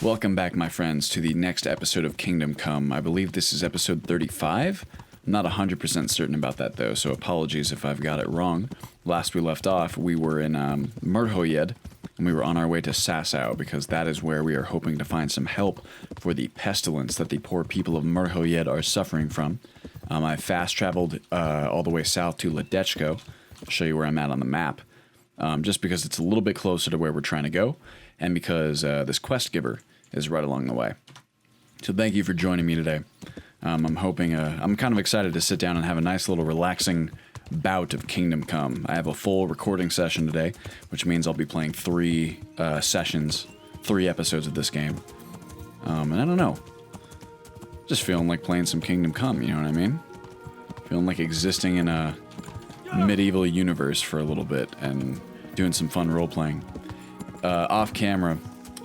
Welcome back, my friends, to the next episode of Kingdom Come. I believe this is episode 35. I'm not 100% certain about that, though, so apologies if I've got it wrong. Last we left off, we were in Merhojed, and we were on our way to Sasau, because that is where we are hoping to find some help for the pestilence that the poor people of Merhojed are suffering from. I fast-traveled all the way south to Ledechko. I'll show you where I'm at on the map, just because it's a little bit closer to where we're trying to go, and because this quest giver is right along the way. So thank you for joining me today. I'm hoping, I'm kind of excited to sit down and have a nice little relaxing bout of Kingdom Come. I have a full recording session today, which means I'll be playing 3 episodes of this game. And I don't know, just feeling like playing some Kingdom Come, you know what I mean? Feeling like existing in a medieval universe for a little bit and doing some fun role-playing. Off camera,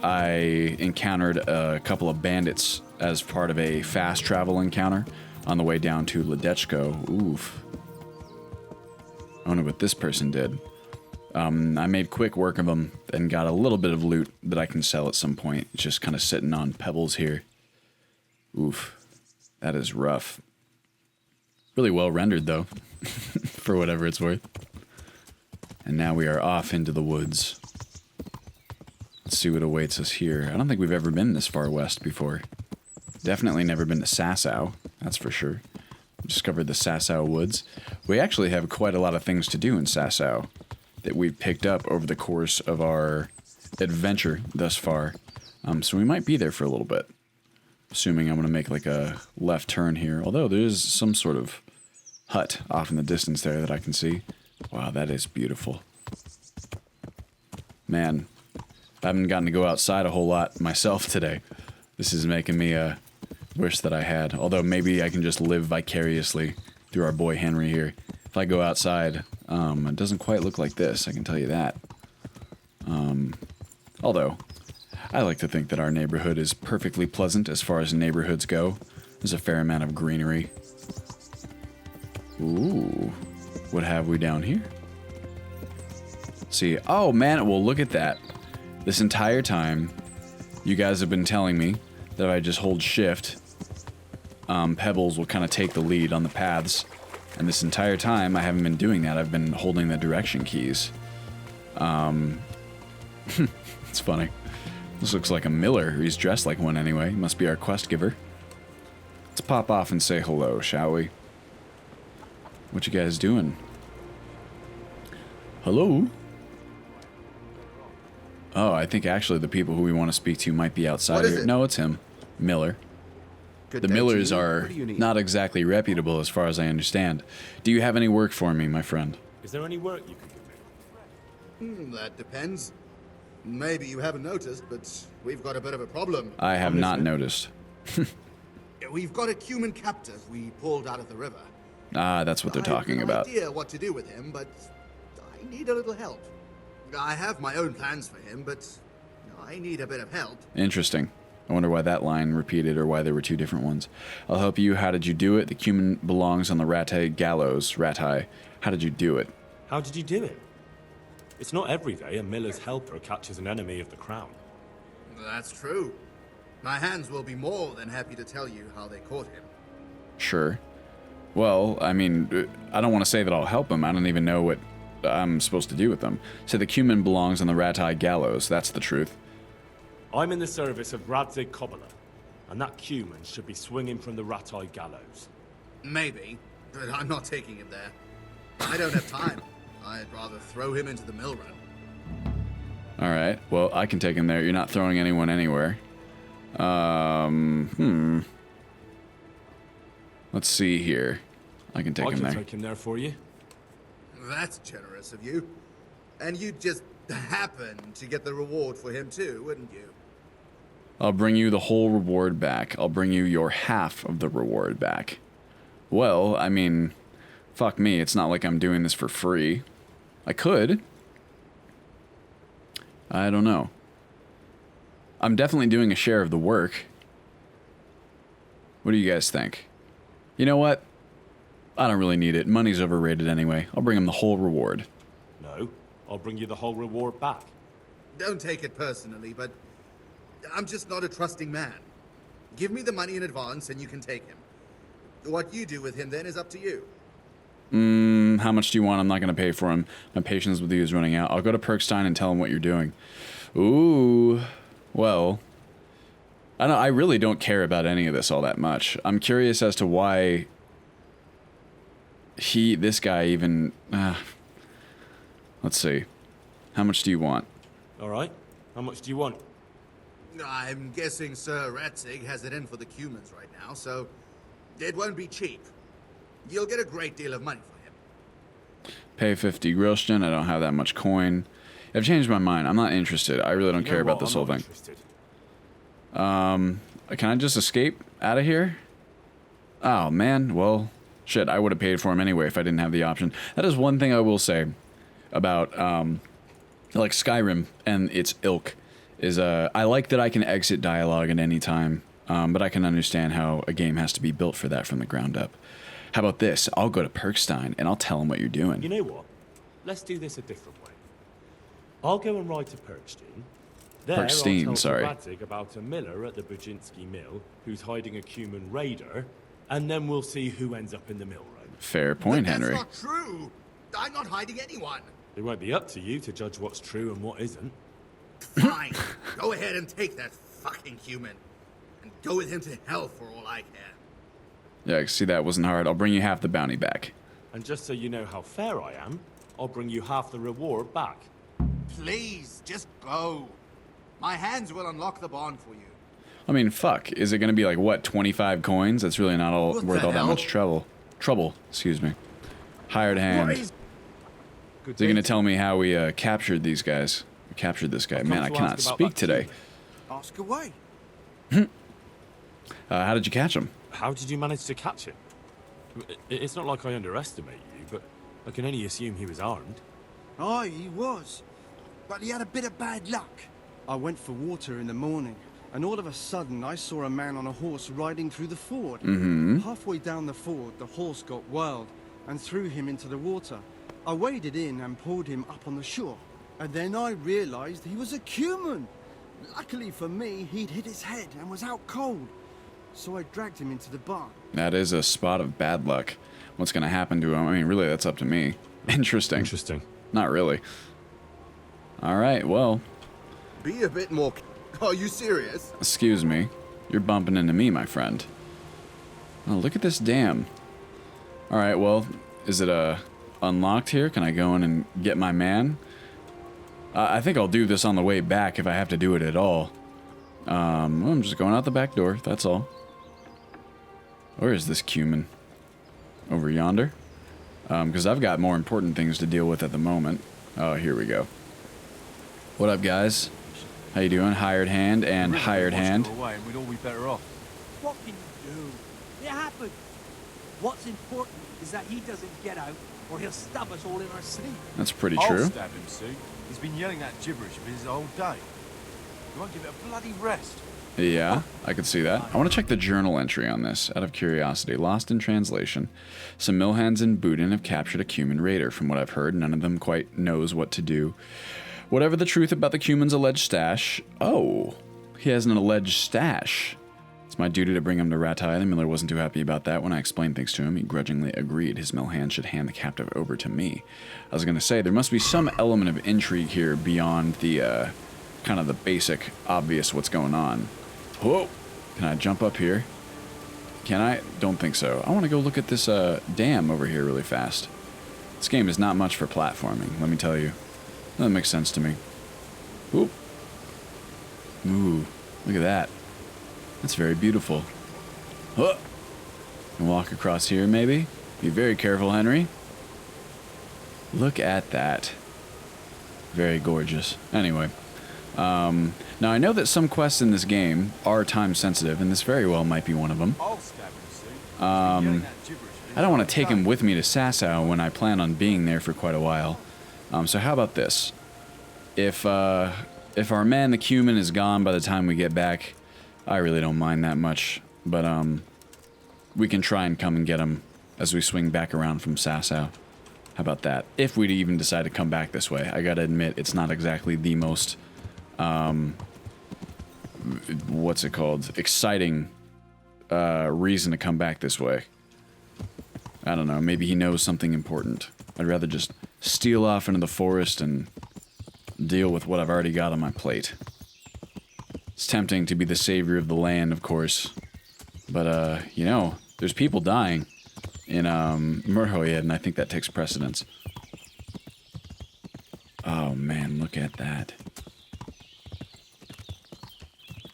I encountered a couple of bandits as part of a fast travel encounter on the way down to Ledechko. Oof. I wonder what this person did. I made quick work of them and got a little bit of loot that I can sell at some point. It's just kind of sitting on pebbles here. Oof. That is rough. Really well rendered, though, for whatever it's worth. And now we are off into the woods. Let's see what awaits us here. I don't think we've ever been this far west before. Definitely never been to Sasau, that's for sure. Discovered the Sasau woods. We actually have quite a lot of things to do in Sasau that we've picked up over the course of our adventure thus far. So we might be there for a little bit. Assuming I'm going to make like a left turn here. Although there is some sort of hut off in the distance there that I can see. Wow, that is beautiful. Man, I haven't gotten to go outside a whole lot myself today. This is making me wish that I had. Although maybe I can just live vicariously through our boy Henry here. If I go outside, it doesn't quite look like this, I can tell you that. Although, I like to think that our neighborhood is perfectly pleasant as far as neighborhoods go. There's a fair amount of greenery. Ooh, what have we down here? See, oh man, well look at that. This entire time, you guys have been telling me that if I just hold shift, Pebbles will kind of take the lead on the paths. And this entire time, I haven't been doing that. I've been holding the direction keys. It's funny. This looks like a miller. He's dressed like one anyway. He must be our quest giver. Let's pop off and say hello, shall we? What you guys doing? Hello? Oh, I think actually the people who we want to speak to might be outside here. No, it's him. Miller. The Millers are not exactly reputable as far as I understand. Do you have any work for me, my friend? Is there any work you could give me? That depends. Maybe you haven't noticed, but we've got a bit of a problem. I have not noticed. We've got a human captive we pulled out of the river. Ah, that's what they're talking about. I have no idea what to do with him, but I need a little help. I have my own plans for him, but I need a bit of help. Interesting. I wonder why that line repeated or why there were 2 different ones. I'll help you. How did you do it? The human belongs on the Ratai gallows. Ratai. How did you do it? How did you do it? It's not every day a miller's helper catches an enemy of the crown. That's true. My hands will be more than happy to tell you how they caught him. Sure. Well, I mean, I don't want to say that I'll help him. I don't even know what I'm supposed to do with them. So the human belongs on the Ratai gallows. That's the truth. I'm in the service of Radzig Kobbler, and that human should be swinging from the Ratai gallows. Maybe, but I'm not taking him there. I don't have time. I'd rather throw him into the mill run. Alright, well, I can take him there. You're not throwing anyone anywhere. Let's see here. I can take him there. I can take him there for you. That's generous of you. And you'd just happen to get the reward for him too, wouldn't you? I'll bring you the whole reward back. I'll bring you your half of the reward back. Well, I mean, fuck me. It's not like I'm doing this for free. I could. I don't know. I'm definitely doing a share of the work. What do you guys think? You know what? I don't really need it. Money's overrated anyway. I'll bring him the whole reward. No, I'll bring you the whole reward back. Don't take it personally, but I'm just not a trusting man. Give me the money in advance and you can take him. What you do with him then is up to you. How much do you want? I'm not going to pay for him. My patience with you is running out. I'll go to Perkstein and tell him what you're doing. Ooh. Well, I really don't care about any of this all that much. I'm curious as to why this guy even... let's see. How much do you want? All right. How much do you want? I'm guessing Sir Ratzig has it in for the Cumans right now, so it won't be cheap. You'll get a great deal of money for him. Pay 50 Grosjean. I don't have that much coin. I've changed my mind. I'm not interested. I really don't care about this whole thing. Interested. Can I just escape out of here? Oh, man. Well, shit. I would have paid for him anyway if I didn't have the option. That is one thing I will say about, like Skyrim and its ilk is, I like that I can exit dialogue at any time, but I can understand how a game has to be built for that from the ground up. How about this? I'll go to Perkstein and I'll tell him what you're doing. You know what? Let's do this a different way. I'll go and ride to Perkstein. There, Perkstein, I'll tell sorry. Ratzig about a miller at the Bujinsky mill who's hiding a Cuman raider, and then we'll see who ends up in the mill room. Fair point, But Henry. that's not true. I'm not hiding anyone. It won't be up to you to judge what's true and what isn't. Fine. Go ahead and take that fucking human. And go with him to hell for all I care. Yeah, see, that wasn't hard. I'll bring you half the bounty back. And just so you know how fair I am, I'll bring you half the reward back. Please, just go. My hands will unlock the bond for you. I mean, fuck. Is it going to be like, what, 25 coins? That's really not all What worth the all that hell? much trouble. Excuse me. Hired hand. What Is is... he going to tell me how we captured these guys? We captured this guy. I've Man, come I to cannot ask about speak that today. Cuman. Ask away. How did you catch him? How did you manage to catch him? It's not like I underestimate you, but I can only assume he was armed. Aye, he was. But he had a bit of bad luck. I went for water in the morning, and all of a sudden I saw a man on a horse riding through the ford. Halfway down the ford, the horse got wild and threw him into the water. I waded in and pulled him up on the shore. And then I realized he was a Cuman. Luckily for me, he'd hit his head and was out cold. So I dragged him into the barn. That is a spot of bad luck. What's going to happen to him? I mean, really, that's up to me. Interesting. Interesting. Not really. All right, well, Be a bit more... Are you serious? excuse me. You're bumping into me, my friend. Oh, look at this dam. All right, well, is it unlocked here? Can I go in and get my man? I think I'll do this on the way back if I have to do it at all. I'm just going out the back door, that's all. Where is this Cuman? Over yonder? Because I've got more important things to deal with at the moment. Oh, here we go. What up, guys? How you doing? Hired hand and hired hand. Away and we'd all be better off. What can you do? It happened. What's important is that he doesn't get out, or he'll stab us all in our sleep. That's pretty I'll true. stab him, Sue. He's been yelling that gibberish of his all day. You won't give it a bloody rest. Yeah, I could see that. I want to check the journal entry on this, out of curiosity. Lost in translation. Some mill hands in Budin have captured a Cuman raider. From what I've heard, none of them quite knows what to do. Whatever the truth about the Cuman's alleged stash... Oh, he has an alleged stash. It's my duty to bring him to Ratai. The miller wasn't too happy about that. When I explained things to him, he grudgingly agreed his mill hand should hand the captive over to me. I was going to say, there must be some element of intrigue here beyond the, kind of the basic, obvious what's going on. Whoa! Can I jump up here? Can I? Don't think so. I want to go look at this dam over here really fast. This game is not much for platforming, let me tell you. That makes sense to me. Oop. Ooh, look at that. That's very beautiful. Huh. And walk across here, maybe? Be very careful, Henry. Look at that. Very gorgeous. Anyway. Now, I know that some quests in this game are time-sensitive, and this very well might be one of them. I'll stab him, Sue. He's been yelling that gibberish of his I don't want all to take day. him with me to Sasau when I plan on being there for quite a while. So how about this? If our man, the Cuman, is gone by the time we get back, I really don't mind that much. But, we can try and come and get him as we swing back around from Sasau. How about that? If we'd even decide to come back this way. I gotta admit, it's not exactly the most, what's it called? Exciting reason to come back this way. I don't know, maybe he knows something important. I'd rather just steal off into the forest and deal with what I've already got on my plate. It's tempting to be the savior of the land, of course. But, you know, there's people dying in Merhojed, and I think that takes precedence. Oh man, look at that.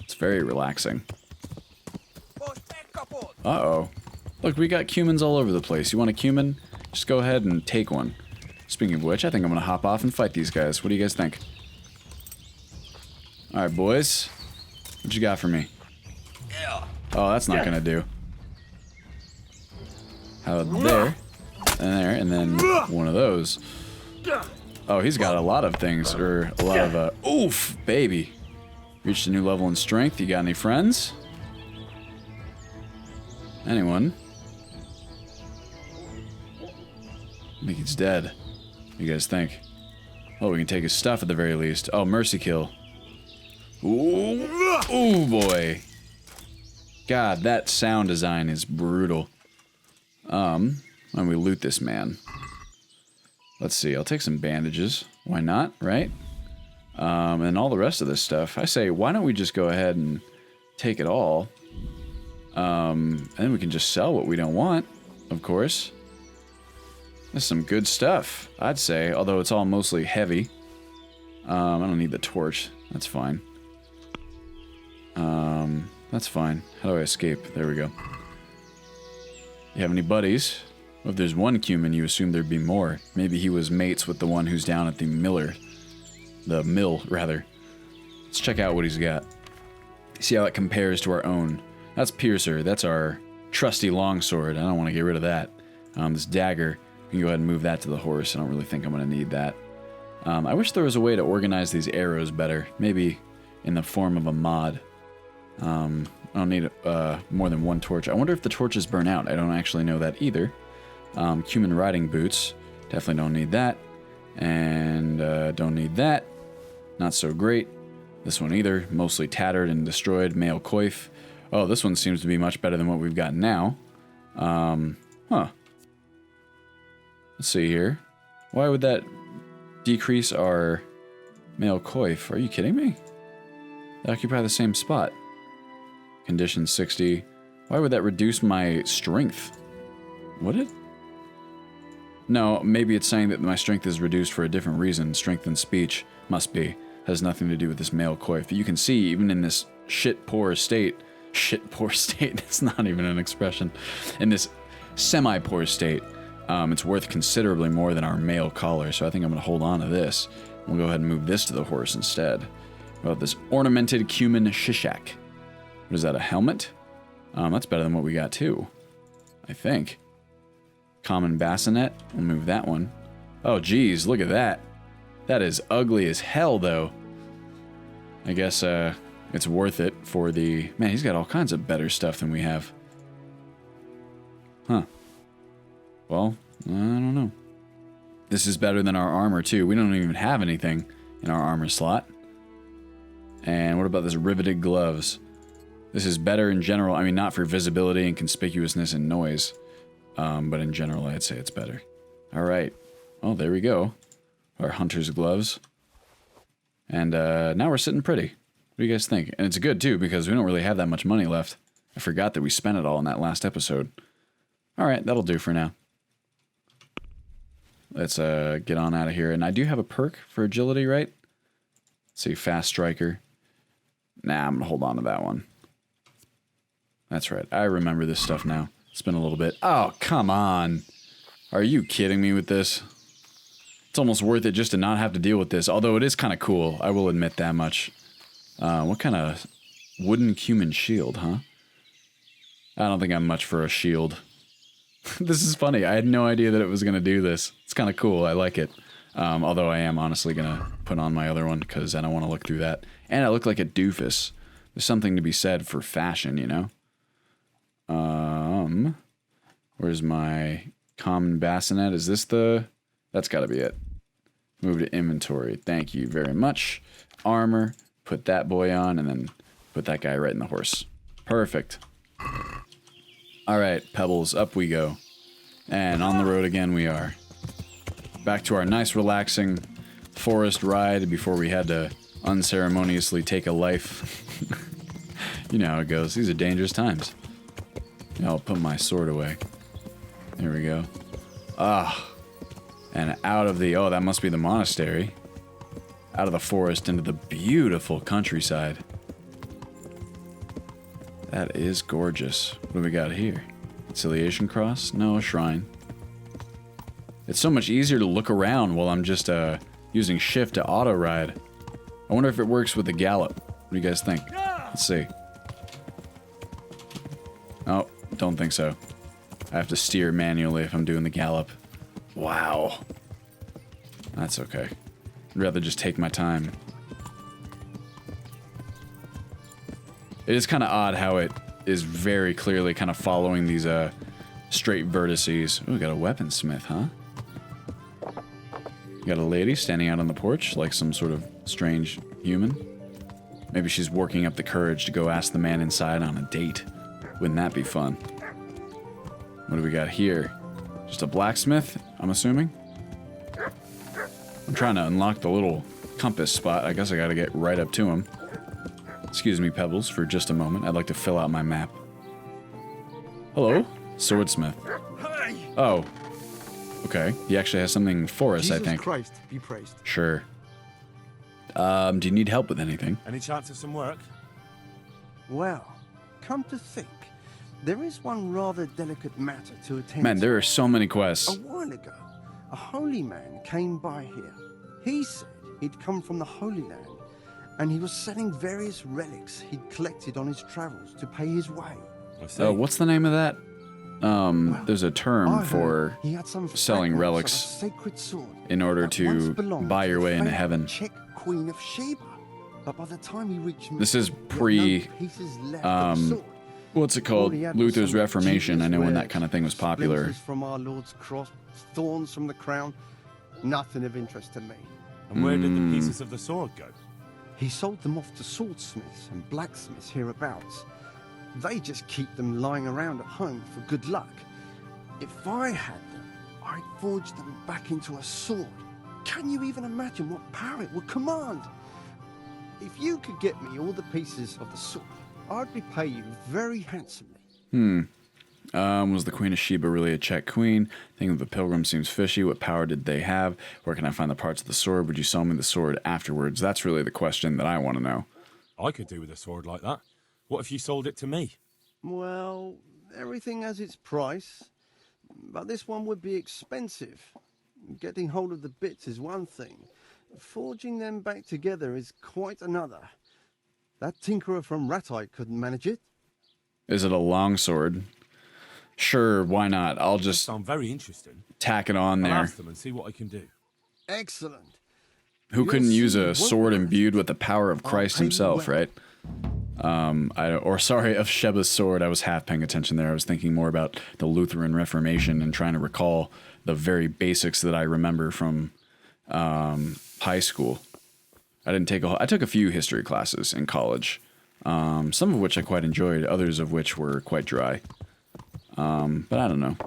It's very relaxing. Uh-oh. Look, we got cumins all over the place. You want a cumin? Just go ahead and take one. Speaking of which, I think I'm gonna hop off and fight these guys. What do you guys think? Alright, boys. What you got for me? Oh, that's not gonna do. How about there, and then one of those. Oh, he's got a lot of things, or a lot of, oof, baby. Reached a new level in strength. You got any friends? Anyone? I think he's dead. What do you guys think? Oh, we can take his stuff at the very least. Oh, mercy kill. Ooh, ooh boy. God, that sound design is brutal. When we loot this man. Let's see, I'll take some bandages. Why not, right? And all the rest of this stuff. I say, why don't we just go ahead and take it all? And then we can just sell what we don't want, of course. That's some good stuff, I'd say, although it's all mostly heavy. I don't need the torch. That's fine. That's fine. How do I escape? There we go. You have any buddies? Well, if there's one cumin, you assume there'd be more. Maybe he was mates with the one who's down at the mill, rather. Let's check out what he's got. See how it compares to our own. That's Piercer. That's our trusty longsword. I don't want to get rid of that. This dagger, you can go ahead and move that to the horse. I don't really think I'm going to need that. I wish there was a way to organize these arrows better. Maybe in the form of a mod. I don't need more than one torch. I wonder if the torches burn out. I don't actually know that either. Cumin riding boots. Definitely don't need that. And don't need that. Not so great. This one either. Mostly tattered and destroyed. Male coif. Oh, this one seems to be much better than what we've got now. Huh. Let's see here. Why would that decrease our male coif? Are you kidding me? They occupy the same spot. Condition 60. Why would that reduce my strength? Would it? No, maybe it's saying that my strength is reduced for a different reason. Strength and speech must be. Has nothing to do with this male coif. But you can see, even in this shit-poor state, it's not even an expression, in this semi-poor state, it's worth considerably more than our male collar, so I think I'm going to hold on to this. We'll go ahead and move this to the horse instead. What about this ornamented cumin shishak? What is that, a helmet? That's better than what we got too, I think. Common bassinet, we'll move that one. Oh geez, look at that. That is ugly as hell though. I guess it's worth it for the... Man, he's got all kinds of better stuff than we have. Huh. Well, I don't know. This is better than our armor too. We don't even have anything in our armor slot. And what about this riveted gloves? This is better in general. I mean, not for visibility and conspicuousness and noise. But in general, I'd say it's better. Alright. Oh, there we go. Our hunter's gloves. And now we're sitting pretty. What do you guys think? And it's good too, because we don't really have that much money left. I forgot that we spent it all in that last episode. Alright, that'll do for now. Let's get on out of here. And I do have a perk for agility, right? Let's see, fast striker. Nah, I'm gonna hold on to that one. That's right. I remember this stuff now. It's been a little bit. Oh, come on. Are you kidding me with this? It's almost worth it just to not have to deal with this. Although it is kind of cool. I will admit that much. What kind of wooden cumin shield, huh? I don't think I'm much for a shield. This is funny. I had no idea that it was going to do this. It's kind of cool. I like it. Although I am honestly going to put on my other one because I don't want to look through that. And I look like a doofus. There's something to be said for fashion, you know? Where's my common bassinet? Is this the... That's got to be it. Move to inventory. Thank you very much. Armor. Put that boy on, and then Put that guy right in the horse. Perfect. Alright, Pebbles, up we go. And on the road again we are. Back to our nice relaxing forest ride before we had to unceremoniously take a life. You know how it goes. These are dangerous times. I'll put my sword away. There we go. Ah. And out of the... Oh, that must be the monastery. Out of the forest into the beautiful countryside. That is gorgeous. What do we got here? Conciliation cross? No, a shrine. It's so much easier to look around while I'm just using shift to auto ride. I wonder if it works with the gallop. What do you guys think? Let's see. Oh, don't think so. I have to steer manually if I'm doing the gallop. Wow. That's okay. I'd rather just take my time. It is kind of odd how it is very clearly kind of following these straight vertices. Ooh, we got a weaponsmith, huh? You got a lady standing out on the porch like some sort of strange human. Maybe she's working up the courage to go ask the man inside on a date. Wouldn't that be fun? What do we got here? Just a blacksmith, I'm assuming? I'm trying to unlock the little compass spot. I guess I gotta get right up to him. Excuse me, Pebbles, for just a moment. I'd like to fill out my map. Hello? Swordsmith. Oh. Okay. He actually has something for us, I think. Jesus Christ, be praised. Sure. Do you need help with anything? Any chance of some work? Well, come to think, there is one rather delicate matter to attend Man, to. there are so many quests. A while ago, a holy man came by here. He said he'd come from the Holy Land, and he was selling various relics he'd collected on his travels to pay his way. Oh, what's the name of that? Well, There's a term I for heard he had some selling fragments relics of a sacred sword in order that to once belonged buy your to way the into famous heaven. Czech Queen of Sheba. But by the time he reached me, This is he had pre, no pieces left of the sword. What's it called? All he had was Luther's some Reformation. I know when dubious that kind of thing was popular. splinters from our Lord's cross, thorns from the crown. Nothing of interest to me. And where did the pieces of the sword go? He sold them off to swordsmiths and blacksmiths hereabouts. They just keep them lying around at home for good luck. If I had them, I'd forge them back into a sword. Can you even imagine what power it would command? If you could get me all the pieces of the sword, I'd repay you very handsomely. Was the Queen of Sheba really a Czech queen? Thinking of the pilgrim seems fishy. What power did they have? Where can I find the parts of the sword? Would you sell me the sword afterwards? That's really the question that I want to know. I could do with a sword like that. What if you sold it to me? Well, everything has its price, but this one would be expensive. Getting hold of the bits is one thing. Forging them back together is quite another. That tinkerer from Ratai couldn't manage it. Is it a longsword? Sure, why not? I'll just Sound very interesting. tack it on I'll there. ask them and see what I can do. Excellent. Who You'll couldn't use see a what sword worth. imbued with the power of Christ pay you himself, well. right? Of Sheba's sword. I was half paying attention there. I was thinking more about the Lutheran Reformation and trying to recall the very basics that I remember from high school. I took a few history classes in college, some of which I quite enjoyed, others of which were quite dry. But I don't know.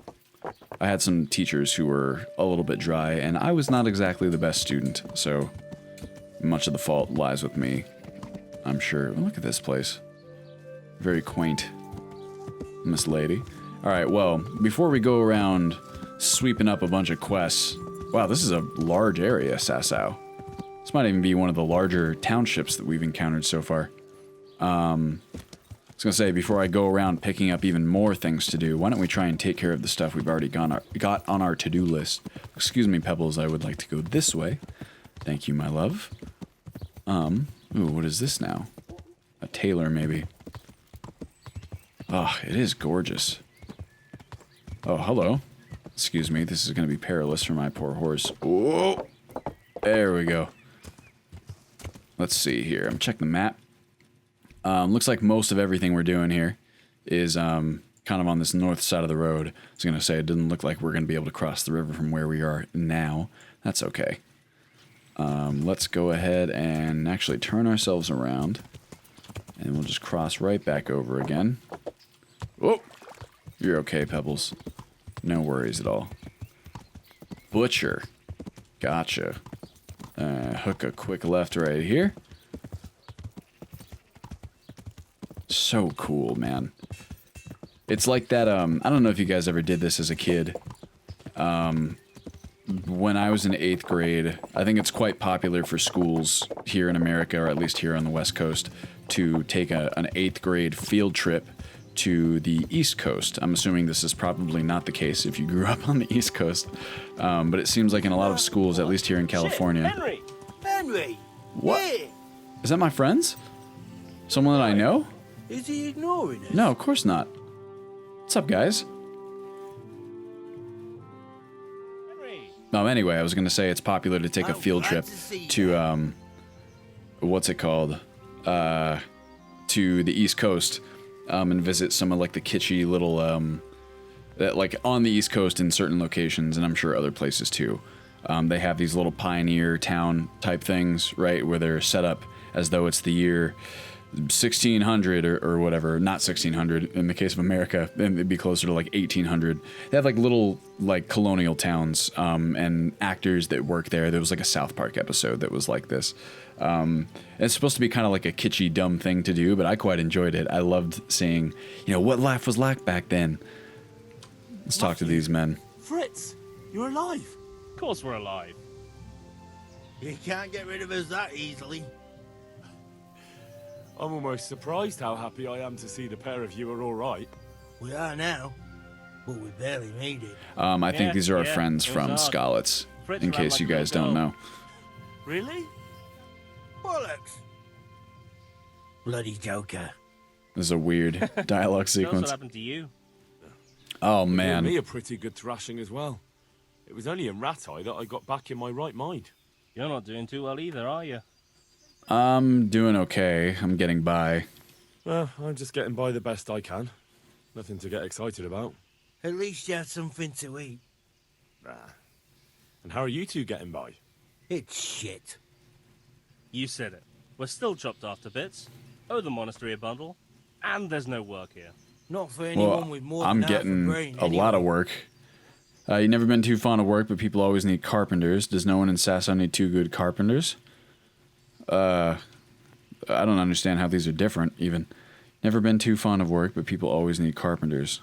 I had some teachers who were a little bit dry, and I was not exactly the best student, so much of the fault lies with me, I'm sure. Look at this place. Very quaint. Miss Lady. Alright, well, before we go around sweeping up a bunch of quests... Wow, this is a large area, Sasau. This might even be one of the larger townships that we've encountered so far. I was gonna say, before I go around picking up even more things to do, why don't we try and take care of the stuff we've already got on our to-do list. Excuse me, Pebbles, I would like to go this way. Thank you, my love. Ooh, what is this now? A tailor, maybe. Oh, it is gorgeous. Oh, hello. Excuse me, this is gonna be perilous for my poor horse. Whoa! There we go. Let's see here. I'm checking the map. Looks like most of everything we're doing here is kind of on this north side of the road. I was going to say it didn't look like we're going to be able to cross the river from where we are now. That's okay. Let's go ahead and actually turn ourselves around And we'll just cross right back over again. Oh! You're okay, Pebbles. No worries at all. Butcher. Gotcha. Hook a quick left right here. So cool, man. It's like that, I don't know if you guys ever did this as a kid. When I was in 8th grade, I think it's quite popular for schools here in America, or at least here on the West Coast, to take an 8th grade field trip to the East Coast. I'm assuming this is probably not the case if you grew up on the East Coast, but it seems like in a lot of schools, at least here in California. Henry! Henry! What? Yeah. Is that my friends? Someone that I know? Is he ignoring us? No, of course not. What's up, guys? Henry! Anyway, I was gonna say it's popular to take a I'm field glad trip to see to, what's it called? To the East Coast, and visit some of like the kitschy little, that like on the East Coast in certain locations, and I'm sure other places too. They have these little pioneer town type things, right, where they're set up as though it's the year 1600 or whatever. Not 1600 in the case of America, and it'd be closer to like 1800. They have like little like colonial towns, and actors that work there. There was like a South Park episode that was like this. It's supposed to be kind of like a kitschy, dumb thing to do, but I quite enjoyed it. I loved seeing, what life was like back then. Let's talk to these men. Fritz, you're alive. Of course we're alive. You can't get rid of us that easily. I'm almost surprised how happy I am to see the pair of you are all right. We are now, but we barely made it. I think these are our friends it was from hard. Skalitz, Fritz in ran case like you a guys little don't girl. know. Really? Bollocks. Bloody Joker. This is a weird dialogue Tell us what sequence. happened to you. Oh, Gave man. me a pretty good thrashing as well. It was only in Ratai that I got back in my right mind. You're not doing too well either, are you? I'm doing okay. I'm getting by. Well, I'm just getting by the best I can. Nothing to get excited about. At least you had something to eat. And how are you two getting by? It's shit. You said it. We're still chopped off to bits. Owe the monastery a bundle. And there's no work here. Not for anyone Well, with more I'm than half getting a brain. a lot of work. You've never been too fond of work, but people always need carpenters. Does no one in Sasau need 2 good carpenters? I don't understand how these are different, even. Never been too fond of work, but people always need carpenters.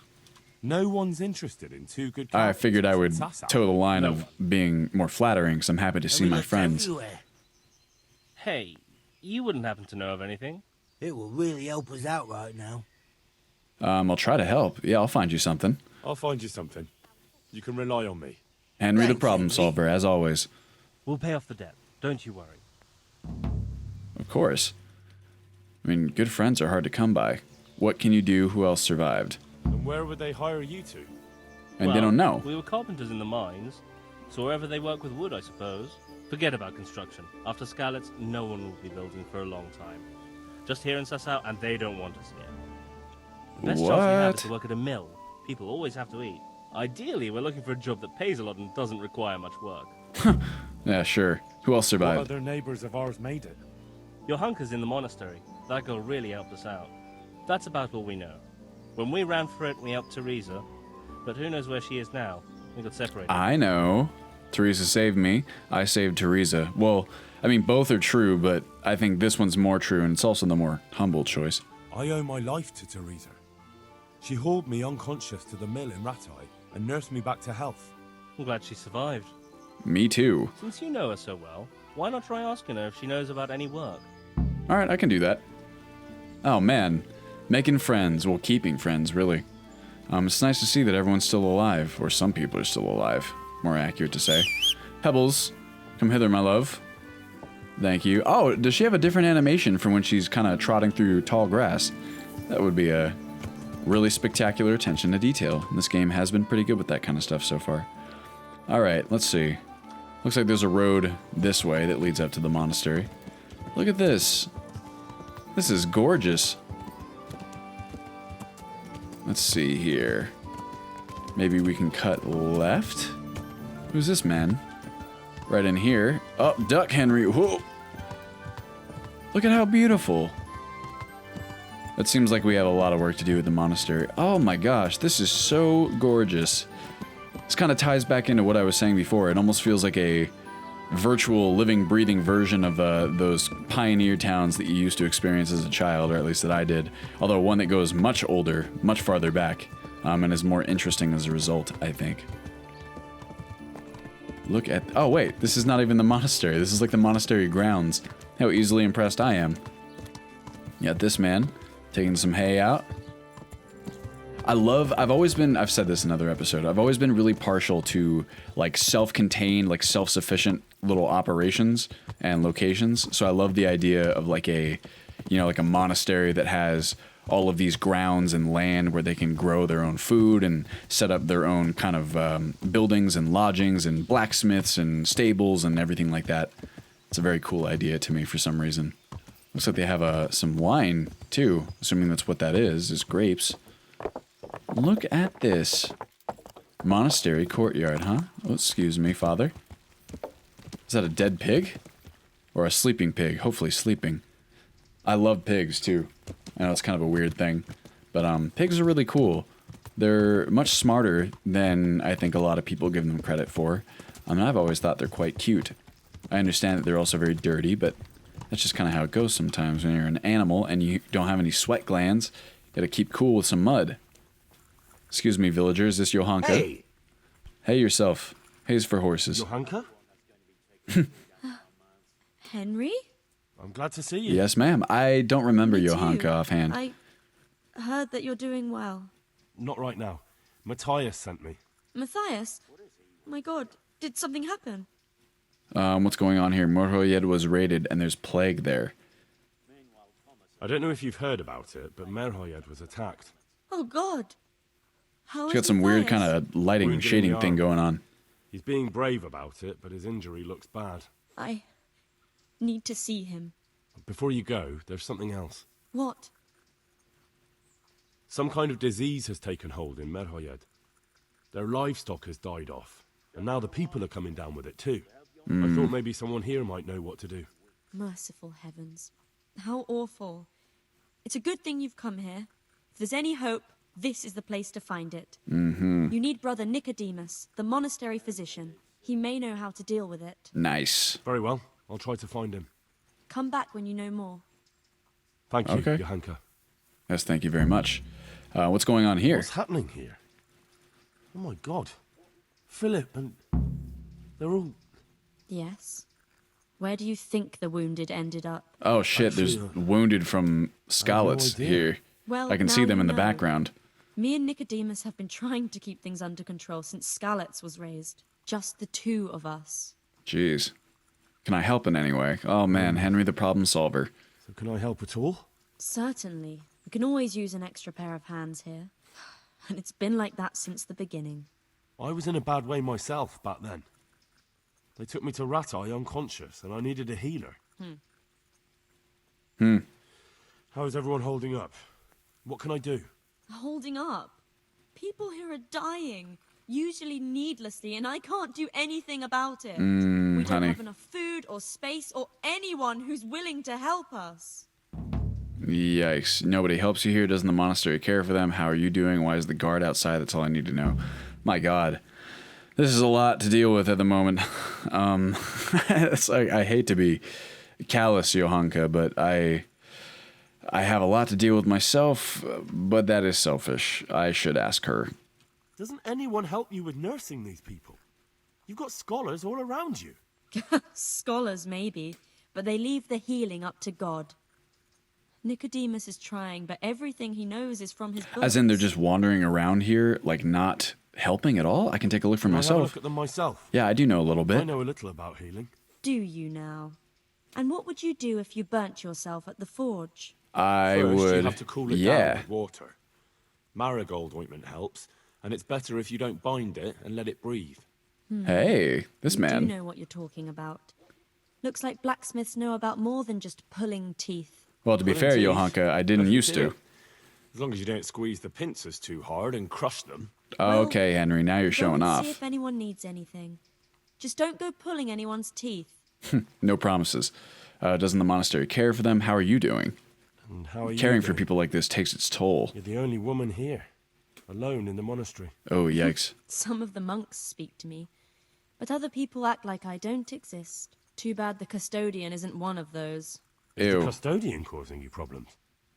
No one's interested in 2 good I figured I would carpenters in Sasau. toe the line No of one. being more flattering, because I'm happy to see We my looked friends. everywhere. Hey, you wouldn't happen to know of anything? It will really help us out right now. I'll try to help. Yeah, I'll find you something. I'll find you something. You can rely on me. Henry the Thanks, problem Henry. solver, as always. We'll pay off the debt. Don't you worry. Of course. I mean, good friends are hard to come by. What can you do? Who else survived? And where would they hire you to? And they Well, don't know. We were carpenters in the mines, so wherever they work with wood, I suppose. Forget about construction. After Skalitz, no one will be building for a long time. Just here in Sasau, and they don't want us here. The best chance we have is to What? work at a mill. People always have to eat. Ideally, we're looking for a job that pays a lot and doesn't require much work. Yeah, sure. Who else What survived? other neighbors of ours made it? Your hunker's in the monastery. That girl really helped us out. That's about all we know. When we ran for it, we helped Teresa. But who knows where she is now? We got separated. I know. Teresa saved me. I saved Teresa. Well, I mean, both are true, but I think this one's more true, and it's also the more humble choice. I owe my life to Teresa. She hauled me unconscious to the mill in Ratai and nursed me back to health. I'm glad she survived. Me too. Since you know her so well, why not try asking her if she knows about any work? All right, I can do that. Oh, man. Making friends. Well, keeping friends, really. It's nice to see that everyone's still alive, or some people are still alive. More accurate to say. Pebbles, come hither, my love. Thank you. Oh, does she have a different animation from when she's kind of trotting through tall grass? That would be a really spectacular attention to detail. This game has been pretty good with that kind of stuff so far. All right, let's see. Looks like there's a road this way that leads up to the monastery. Look at this. This is gorgeous. Let's see here. Maybe we can cut left? Who's this man? Right in here. Oh, duck, Henry. Whoa. Look at how beautiful. It seems like we have a lot of work to do with the monastery. Oh my gosh, this is so gorgeous. This kind of ties back into what I was saying before. It almost feels like a virtual, living, breathing version of those pioneer towns that you used to experience as a child, or at least that I did. Although one that goes much older, much farther back, and is more interesting as a result, I think. Look at... Oh wait, this is not even the monastery. This is like the monastery grounds. How easily impressed I am. You got this man taking some hay out. I've said this in another episode, I've always been really partial to like self-contained, like self-sufficient little operations and locations. So I love the idea of like a, like a monastery that has all of these grounds and land where they can grow their own food and set up their own kind of buildings and lodgings and blacksmiths and stables and everything like that. It's a very cool idea to me for some reason. Looks like they have some wine too, assuming that's what that is grapes. Look at this. Monastery courtyard, huh? Oh, excuse me, father. Is that a dead pig? Or a sleeping pig? Hopefully sleeping. I love pigs, too. I know it's kind of a weird thing. But pigs are really cool. They're much smarter than I think a lot of people give them credit for. I've always thought they're quite cute. I understand that they're also very dirty, but that's just kind of how it goes sometimes when you're an animal and you don't have any sweat glands. You gotta keep cool with some mud. Excuse me, villager, is this Johanka? Hey! Hey yourself. Hay's for horses. Johanka? Henry? I'm glad to see you. Yes, ma'am. I don't remember Me Johanka too. offhand. I heard that you're doing well. Not right now. Matthias sent me. Matthias? My god, did something happen? What's going on here? Merhojed was raided and there's plague there. I don't know if you've heard about it, but Merhojed was attacked. Oh god. How She's is got some weird Matthias? kind of lighting and Wounded in shading the thing arm. going on. He's being brave about it, but his injury looks bad. I need to see him. Before you go, there's something else. What? Some kind of disease has taken hold in Merhojed. Their livestock has died off, and now the people are coming down with it too. I thought maybe someone here might know what to do. Merciful heavens. How awful. It's a good thing you've come here. If there's any hope, this is the place to find it. You need Brother Nicodemus, the monastery physician. He may know how to deal with it. Nice. Very well, I'll try to find him. Come back when you know more. Thank you, Okay. Johanka. Yes, thank you very much. What's going on here? What's happening here? Oh my god. Philip and... they're all... Yes? Where do you think the wounded ended up? Oh shit, there's Actually, wounded from Skalitz idea. here. Well, I can see now them you in the know. background. Me and Nicodemus have been trying to keep things under control since Skalitz was raised. Just the two of us. Jeez. Can I help in any way? Oh man, Henry the problem solver. So can I help at all? Certainly. We can always use an extra pair of hands here. And it's been like that since the beginning. I was in a bad way myself back then. They took me to Ratai unconscious, and I needed a healer. How is everyone holding up? What can I do? Holding up. People here are dying, usually needlessly, and I can't do anything about it. We don't honey. have enough food or space or anyone who's willing to help us. Yikes. Nobody helps you here. Doesn't the monastery care for them? How are you doing? Why is the guard outside? That's all I need to know. My god. This is a lot to deal with at the moment. It's like, I hate to be callous, Johanka, but I have a lot to deal with myself, but that is selfish. I should ask her. Doesn't anyone help you with nursing these people? You've got scholars all around you. Scholars, maybe, but they leave the healing up to God. Nicodemus is trying, but everything he knows is from his books. As in they're just wandering around here, like not helping at all? I can take a look for Can I have a myself. look at them myself? Yeah, I do know a little I bit. know a little about healing. Do you now? And what would you do if you burnt yourself at the forge? I First, would. you have to cool it down Yeah. with water. Marigold ointment helps, and it's better if you don't bind it and let it breathe. Hey, this You do man. know what you're talking about. Looks like blacksmiths know about more than just pulling teeth. Well, to be Pulling fair, teeth. Johanka, I didn't Nothing used to to. it. As long as you don't squeeze the pincers too hard and crush them. Well, Okay, Henry, now you're Go showing and off. See if anyone needs anything. Just don't go pulling anyone's teeth. No promises. Doesn't the monastery care for them? How are you doing? And how are you Caring for doing? people like this takes its toll. You're the only woman here, alone in the monastery. Oh, yikes. Some of the monks speak to me, but other people act like I don't exist. Too bad the custodian isn't one of those. Is Ew. the custodian causing you problems?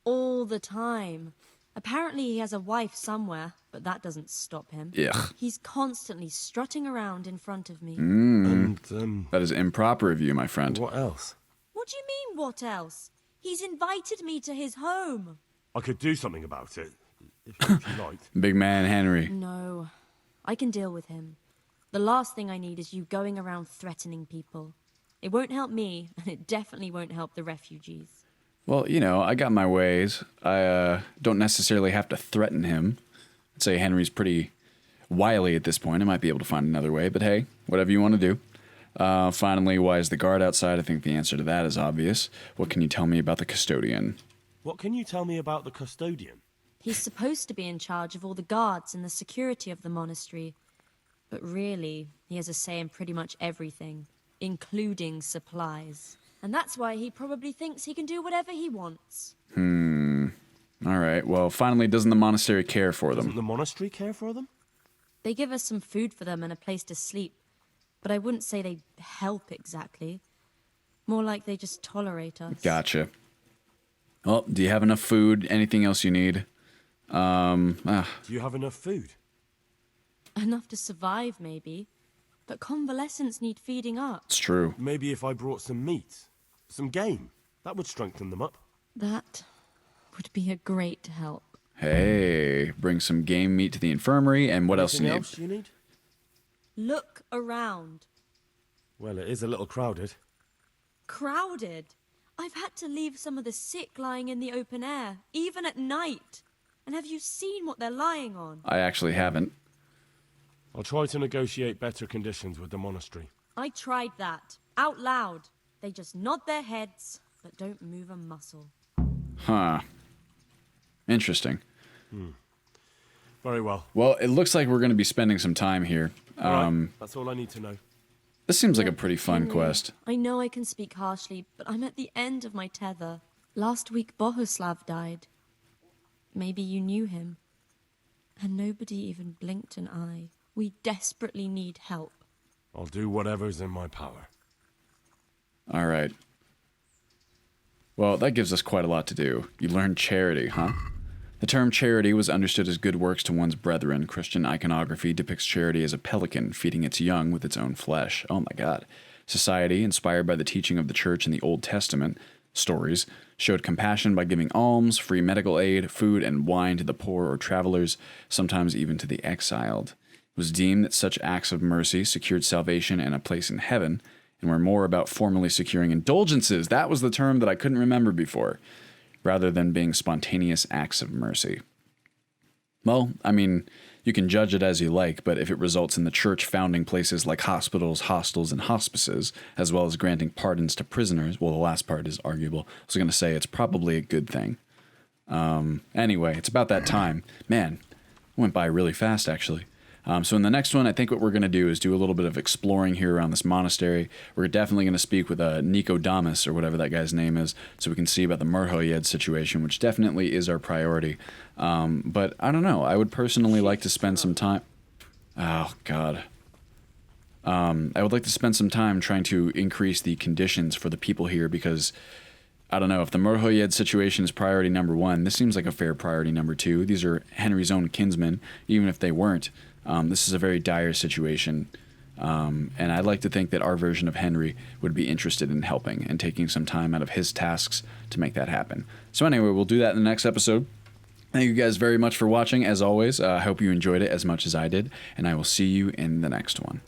All the time. Apparently he has a wife somewhere, but that doesn't stop him. Ugh. He's constantly strutting around in front of me. And, That is improper of you, my friend. what else? What do you mean, what else? He's invited me to his home. I could do something about it, if you liked. Big man Henry. No, I can deal with him. The last thing I need is you going around threatening people. It won't help me, and it definitely won't help the refugees. Well, you know, I got my ways. I don't necessarily have to threaten him. I'd say Henry's pretty wily at this point. I might be able to find another way, but hey, whatever you want to do. Finally, why is the guard outside? I think the answer to that is obvious. What can you tell me about the custodian? What can you tell me about the custodian? He's supposed to be in charge of all the guards and the security of the monastery. But really, he has a say in pretty much everything, including supplies. And that's why he probably thinks he can do whatever he wants. All right, well, finally, doesn't the monastery care for Doesn't them? the monastery care for them? They give us some food for them and a place to sleep, but I wouldn't say they help exactly. More like they just tolerate us. Gotcha. Well, do you have enough food? Anything else you need? Do you have enough food? Enough to survive, maybe. But convalescents need feeding up. It's true. Maybe if I brought some meat, some game, that would strengthen them up. That would be a great help. Hey, bring some game meat to the infirmary, and what else you Anything need? else you need? Look around. Well, it is a little crowded. Crowded. I've had to leave some of the sick lying in the open air, even at night. And have you seen what they're lying on? I actually haven't. I'll try to negotiate better conditions with the monastery. I tried that. Out loud. They just nod their heads, but don't move a muscle. Huh. Interesting. Very well. Well, it looks like we're going to be spending some time here. All right, that's all I need to know. This seems like a pretty fun Henry, quest. I know I can speak harshly, but I'm at the end of my tether. Last week, Bohuslav died. Maybe you knew him. And nobody even blinked an eye. We desperately need help. I'll do whatever's in my power. All right. Well, that gives us quite a lot to do. You learned charity, huh? The term charity was understood as good works to one's brethren. Christian iconography depicts charity as a pelican feeding its young with its own flesh. Oh my God. Society, inspired by the teaching of the church in the Old Testament stories, showed compassion by giving alms, free medical aid, food, and wine to the poor or travelers, sometimes even to the exiled. It was deemed that such acts of mercy secured salvation and a place in heaven, and were more about formally securing indulgences. That was the term that I couldn't remember before, rather than being spontaneous acts of mercy. Well, I mean, you can judge it as you like, but if it results in the church founding places like hospitals, hostels, and hospices, as well as granting pardons to prisoners, well, the last part is arguable. I was going to say it's probably a good thing. Anyway, it's about that time. Man, it went by really fast, actually. So in the next one, I think what we're going to do is do a little bit of exploring here around this monastery. We're definitely going to speak with Nicodemus, or whatever that guy's name is, so we can see about the Merhojed situation, which definitely is our priority. But I don't know. I would personally like to spend some time... Oh, God. I would like to spend some time trying to increase the conditions for the people here, because... I don't know, if the Merhojed situation is priority number 1, this seems like a fair priority number 2. These are Henry's own kinsmen, even if they weren't. This is a very dire situation, and I'd like to think that our version of Henry would be interested in helping and taking some time out of his tasks to make that happen. So anyway, we'll do that in the next episode. Thank you guys very much for watching, as always. I hope you enjoyed it as much as I did, and I will see you in the next one.